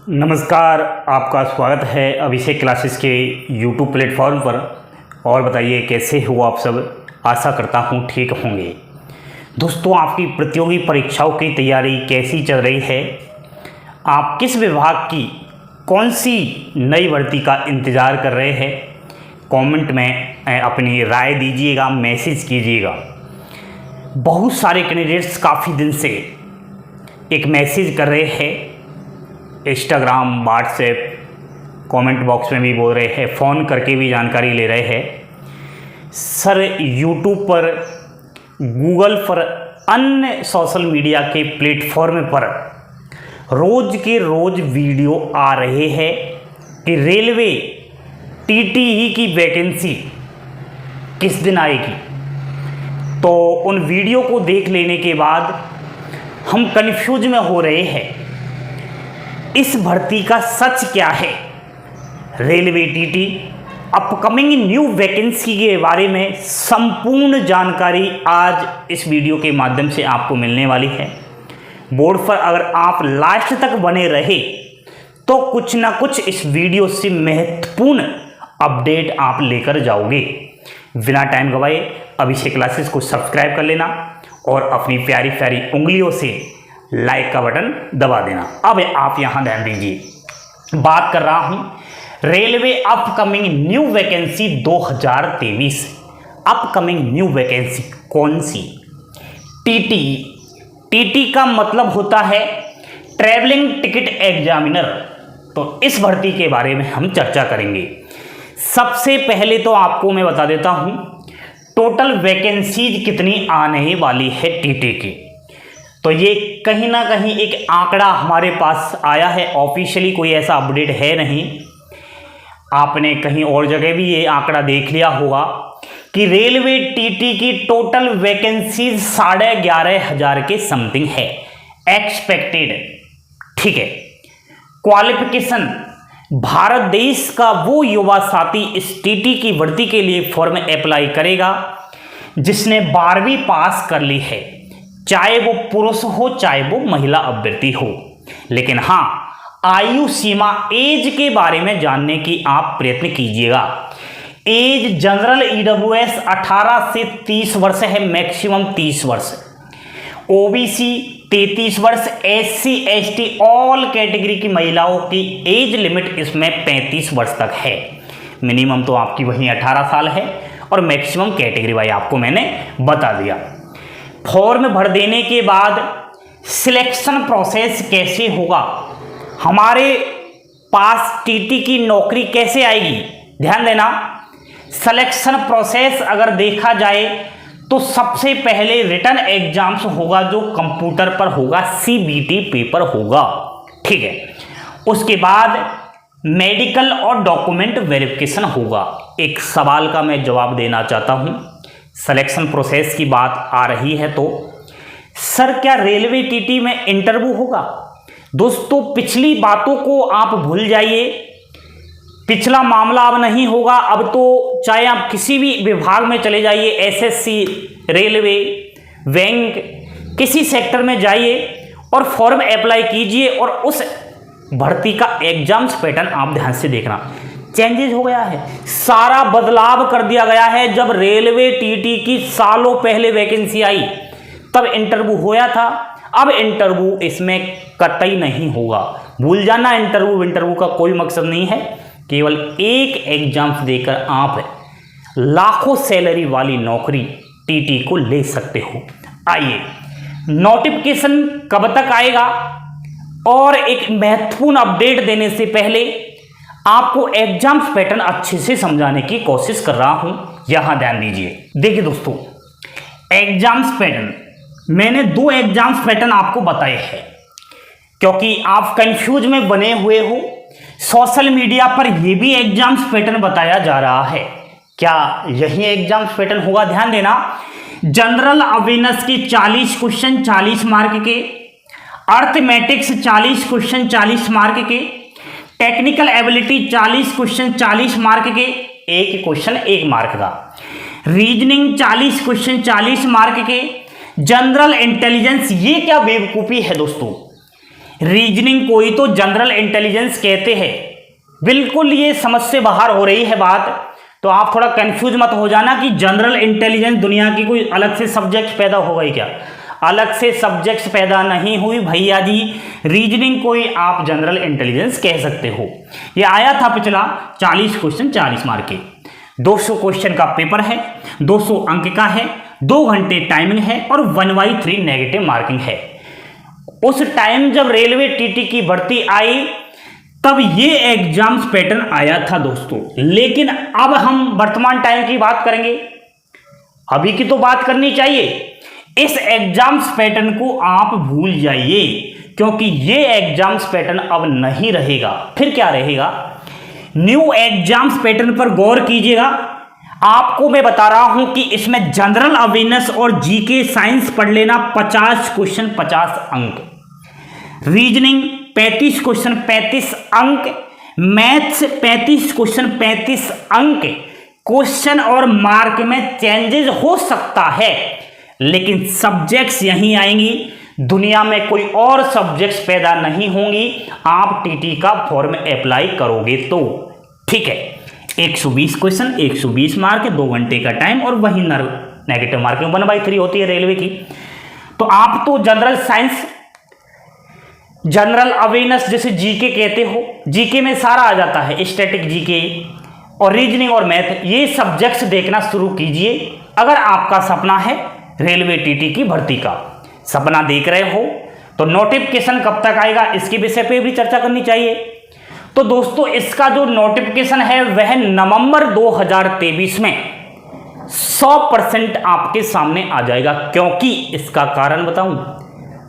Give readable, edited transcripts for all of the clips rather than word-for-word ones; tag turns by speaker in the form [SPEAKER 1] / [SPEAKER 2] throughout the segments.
[SPEAKER 1] नमस्कार, आपका स्वागत है अभिषेक क्लासेस के यूट्यूब प्लेटफॉर्म पर। और बताइए कैसे हो आप सब। आशा करता हूँ ठीक होंगे। दोस्तों, आपकी प्रतियोगी परीक्षाओं की तैयारी कैसी चल रही है? आप किस विभाग की कौन सी नई भर्ती का इंतज़ार कर रहे हैं? कमेंट में अपनी राय दीजिएगा, मैसेज कीजिएगा। बहुत सारे कैंडिडेट्स काफ़ी दिन से एक मैसेज कर रहे हैं, इंस्टाग्राम, व्हाट्सएप, कमेंट बॉक्स में भी बोल रहे हैं, फ़ोन करके भी जानकारी ले रहे हैं। सर, यूट्यूब पर, गूगल पर, अन्य सोशल मीडिया के प्लेटफॉर्म पर रोज़ के रोज़ वीडियो आ रहे हैं कि रेलवे टीटीई की वैकेंसी किस दिन आएगी। तो उन वीडियो को देख लेने के बाद हम कन्फ्यूज में हो रहे हैं, इस भर्ती का सच क्या है। Railway TT upcoming new vacancy के बारे में संपूर्ण जानकारी आज इस वीडियो के माध्यम से आपको मिलने वाली है। बोर्ड पर अगर आप लास्ट तक बने रहे तो कुछ ना कुछ इस वीडियो से महत्वपूर्ण अपडेट आप लेकर जाओगे। बिना टाइम गवाए अभिषेक क्लासेस को सब्सक्राइब कर लेना और अपनी प्यारी प्यारी उंगलियों से लाइक का बटन दबा देना। अब आप यहां ध्यान दीजिए, बात कर रहा हूं railway upcoming new vacancy 2023। Upcoming new vacancy कौन सी? टीटी। टीटी का मतलब होता है ट्रैवलिंग टिकट एग्जामिनर। तो इस भर्ती के बारे में हम चर्चा करेंगे। सबसे पहले तो आपको मैं बता देता हूं टोटल वैकेंसीज कितनी आने वाली है टीटी की। तो ये कहीं ना कहीं एक आंकड़ा हमारे पास आया है, ऑफिशियली कोई ऐसा अपडेट है नहीं। आपने कहीं और जगह भी ये आंकड़ा देख लिया होगा कि रेलवे टीटी की टोटल वैकेंसी 11,500 के समथिंग है एक्सपेक्टेड। ठीक है। क्वालिफिकेशन, भारत देश का वो युवा साथी इस टीटी की भर्ती के लिए फॉर्म अप्लाई करेगा जिसने 12वीं पास कर ली है, चाहे वो पुरुष हो चाहे वो महिला अभ्यर्थी हो। लेकिन हाँ, आयु सीमा, एज के बारे में जानने की आप प्रयत्न कीजिएगा। एज जनरल ईडब्ल्यूएस 18 से 30 वर्ष है, मैक्सिमम 30 वर्ष। ओबीसी 33 वर्ष, एससी एसटी ऑल कैटेगरी की महिलाओं की एज लिमिट इसमें 35 वर्ष तक है। मिनिमम तो आपकी वहीं 18 साल है और मैक्सिमम कैटेगरी वाइज आपको मैंने बता दिया। फॉर्म भर देने के बाद सिलेक्शन प्रोसेस कैसे होगा, हमारे पास टीटी की नौकरी कैसे आएगी, ध्यान देना। सिलेक्शन प्रोसेस अगर देखा जाए तो सबसे पहले रिटन एग्जाम्स होगा जो कंप्यूटर पर होगा, सीबीटी पेपर होगा। ठीक है। उसके बाद मेडिकल और डॉक्यूमेंट वेरिफिकेशन होगा। एक सवाल का मैं जवाब देना चाहता हूं, सिलेक्शन प्रोसेस की बात आ रही है तो सर क्या रेलवे टीटी में इंटरव्यू होगा? दोस्तों, पिछली बातों को आप भूल जाइए। पिछला मामला अब नहीं होगा। अब तो चाहे आप किसी भी विभाग में चले जाइए, एसएससी, रेलवे, बैंक, किसी सेक्टर में जाइए और फॉर्म अप्लाई कीजिए और उस भर्ती का एग्जाम्स पैटर्न आप ध्यान से देखना, चेंजेस हो गया है, सारा बदलाव कर दिया गया है। जब रेलवे टीटी की सालों पहले वैकेंसी आई तब इंटरव्यू होया था, अब इंटरव्यू इसमें कतई नहीं होगा। भूल जाना, इंटरव्यू का कोई मकसद नहीं है। केवल एक एग्जाम्स देकर आप लाखों सैलरी वाली नौकरी टीटी को ले सकते हो। आइए, नोटिफिकेशन कब तक आएगा और एक महत्वपूर्ण अपडेट देने से पहले आपको एग्जाम्स पैटर्न अच्छे से समझाने की कोशिश कर रहा हूं, यहां ध्यान दीजिए। देखिए दोस्तों, एग्जाम्स पैटर्न, मैंने 2 एग्जाम्स पैटर्न आपको बताए हैं क्योंकि आप कंफ्यूज में बने हुए हो। सोशल मीडिया पर यह भी एग्जाम्स पैटर्न बताया जा रहा है, क्या यही एग्जाम्स पैटर्न होगा? ध्यान देना। जनरल अवेयरनेस की 40 क्वेश्चन 40 मार्क के, अर्थमेटिक्स 40 क्वेश्चन 40 मार्क के, टेक्निकल एबिलिटी 40 क्वेश्चन 40 मार्क के, एक क्वेश्चन 1 मार्क का, रीजनिंग 40 क्वेश्चन 40 मार्क के, जनरल इंटेलिजेंस। ये क्या बेवकूफ़ी है दोस्तों, रीजनिंग को ही तो जनरल इंटेलिजेंस कहते हैं। बिल्कुल ये समझ से बाहर हो रही है बात, तो आप थोड़ा कंफ्यूज मत हो जाना कि जनरल इंटेलिजेंस दुनिया की कोई अलग से सब्जेक्ट पैदा हो गई क्या। अलग से सब्जेक्ट्स पैदा नहीं हुई भैया जी, रीजनिंग को ही आप जनरल इंटेलिजेंस कह सकते हो। ये आया था पिछला 40 क्वेश्चन 40 मार्क के, 200 क्वेश्चन का पेपर है, 200 अंक का है, 2 घंटे टाइमिंग है और 1/3 नेगेटिव मार्किंग है। उस टाइम जब रेलवे टीटी की भर्ती आई तब ये एग्जाम्स पैटर्न आया था दोस्तों। लेकिन अब हम वर्तमान टाइम की बात करेंगे, अभी की तो बात करनी चाहिए। इस एग्जाम्स पैटर्न को आप भूल जाइए, क्योंकि ये एग्जाम्स पैटर्न अब नहीं रहेगा। फिर क्या रहेगा? न्यू एग्जाम्स पैटर्न पर गौर कीजिएगा। आपको मैं बता रहा हूं कि इसमें जनरल अवेयरनेस और जीके साइंस पढ़ लेना, 50 क्वेश्चन 50 अंक, रीजनिंग 35 क्वेश्चन 35 अंक, मैथ्स 35 क्वेश्चन 35 अंक। क्वेश्चन और मार्क में चेंजेस हो सकता है, लेकिन सब्जेक्ट्स यहीं आएंगी। दुनिया में कोई और सब्जेक्ट्स पैदा नहीं होंगी आप टीटी का फॉर्म अप्लाई करोगे तो। ठीक है, 120 क्वेश्चन 120 मार्क, 2 घंटे का टाइम और वही नेगेटिव मार्किंग 1/3 होती है रेलवे की। तो आप तो जनरल साइंस, जनरल अवेयरनेस जैसे जीके कहते हो, जीके में सारा आ जाता है, स्टैटिक जीके और रीजनिंग और मैथ, ये सब्जेक्ट्स देखना शुरू कीजिए। अगर आपका सपना है रेलवे टीटी की भर्ती का, सपना देख रहे हो, तो नोटिफिकेशन कब तक आएगा इसके विषय पे भी चर्चा करनी चाहिए। तो दोस्तों इसका जो नोटिफिकेशन है वह नवंबर 2023 में 100% आपके सामने आ जाएगा। क्योंकि इसका कारण बताऊं,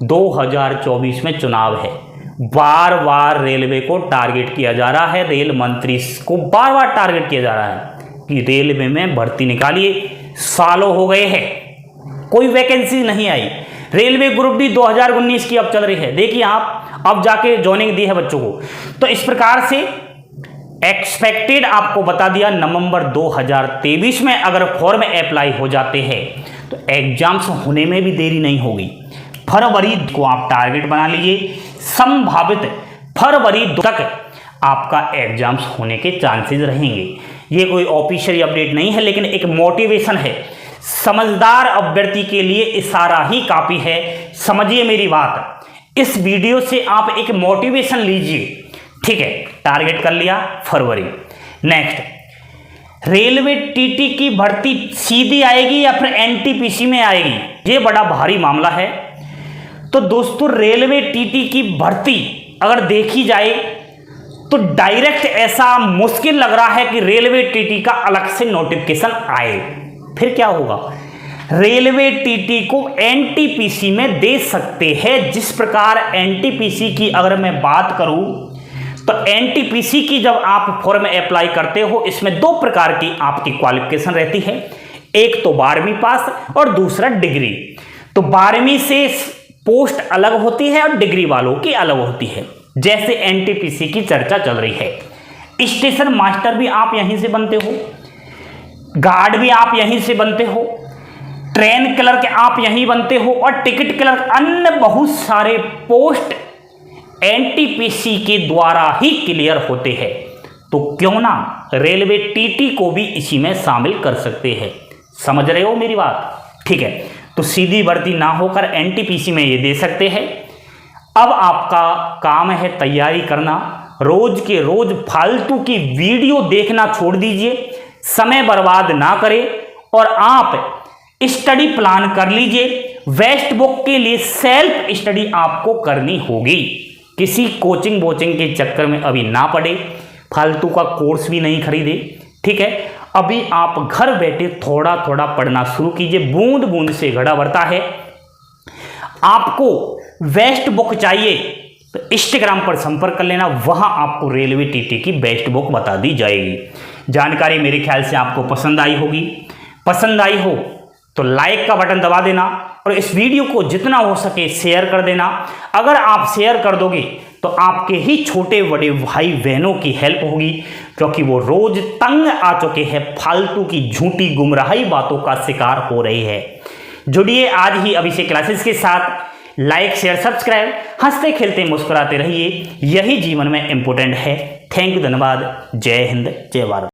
[SPEAKER 1] 2024 में चुनाव है, बार बार रेलवे को टारगेट किया जा रहा है, रेल मंत्री को बार बार टारगेट किया जा रहा है कि रेलवे में भर्ती निकालिए। सालों हो गए हैं, कोई वैकेंसी नहीं आई। रेलवे ग्रुप डी 2019 की अब चल रही है, देखिए आप, अब जाके ज्वाइनिंग दी है बच्चों को। तो इस प्रकार से एक्सपेक्टेड आपको बता दिया, नवंबर 2023 में अगर फॉर्म अप्लाई हो जाते हैं तो एग्जाम्स होने में भी देरी नहीं होगी। फरवरी को आप टारगेट बना लीजिए, संभावित फरवरी तक आपका एग्जाम्स होने के चांसेस रहेंगे। ये कोई ऑफिशियल अपडेट नहीं है, लेकिन एक मोटिवेशन है। समझदार अभ्यर्थी के लिए इशारा ही काफी है, समझिए मेरी बात। इस वीडियो से आप एक मोटिवेशन लीजिए। ठीक है, टारगेट कर लिया फरवरी। नेक्स्ट, रेलवे टीटी की भर्ती सीधी आएगी या फिर एनटीपीसी में आएगी, ये बड़ा भारी मामला है। तो दोस्तों रेलवे टीटी की भर्ती अगर देखी जाए तो डायरेक्ट ऐसा मुश्किल लग रहा है कि रेलवे टीटी का अलग से नोटिफिकेशन आए। फिर क्या होगा? रेलवे टीटी को एनटीपीसी में दे सकते हैं। जिस प्रकार एनटीपीसी की अगर मैं बात करूं तो एनटीपीसी की जब आप फॉर्म अप्लाई करते हो, इसमें 2 प्रकार की आपकी क्वालिफिकेशन रहती है, एक तो 12वीं पास और दूसरा डिग्री। तो 12वीं से पोस्ट अलग होती है और डिग्री वालों की अलग होती है, जैसे एनटीपीसी की चर्चा चल रही है। स्टेशन मास्टर भी आप यहीं से बनते हो, गार्ड भी आप यहीं से बनते हो, ट्रेन क्लर्क आप यहीं बनते हो और टिकट क्लर्क, अन्य बहुत सारे पोस्ट एनटीपीसी के द्वारा ही क्लियर होते हैं। तो क्यों ना रेलवे टीटी को भी इसी में शामिल कर सकते हैं। समझ रहे हो मेरी बात? ठीक है, तो सीधी भर्ती ना होकर एनटीपीसी में ये दे सकते हैं। अब आपका काम है तैयारी करना। रोज के रोज फालतू की वीडियो देखना छोड़ दीजिए, समय बर्बाद ना करें और आप स्टडी प्लान कर लीजिए। वेस्ट बुक के लिए सेल्फ स्टडी आपको करनी होगी। किसी कोचिंग वोचिंग के चक्कर में अभी ना पड़े, फालतू का कोर्स भी नहीं खरीदे। ठीक है, अभी आप घर बैठे थोड़ा थोड़ा पढ़ना शुरू कीजिए। बूंद बूंद से घड़ा भरता है। आपको वेस्ट बुक चाहिए तो इंस्टाग्राम पर संपर्क कर लेना, वहां आपको रेलवे टीटी की बेस्ट बुक बता दी जाएगी। जानकारी मेरे ख्याल से आपको पसंद आई होगी। पसंद आई हो तो लाइक का बटन दबा देना और इस वीडियो को जितना हो सके शेयर कर देना। अगर आप शेयर कर दोगे तो आपके ही छोटे बड़े भाई बहनों की हेल्प होगी, क्योंकि वो रोज तंग आ चुके हैं, फालतू की झूठी गुमराही बातों का शिकार हो रहे हैं। जुड़िए आज ही अभिषेक क्लासेस के साथ। लाइक शेयर सब्सक्राइब, हंसते खेलते मुस्कुराते रहिए, यही जीवन में इम्पोर्टेंट है। थैंक यू, धन्यवाद। जय हिंद, जय भारत।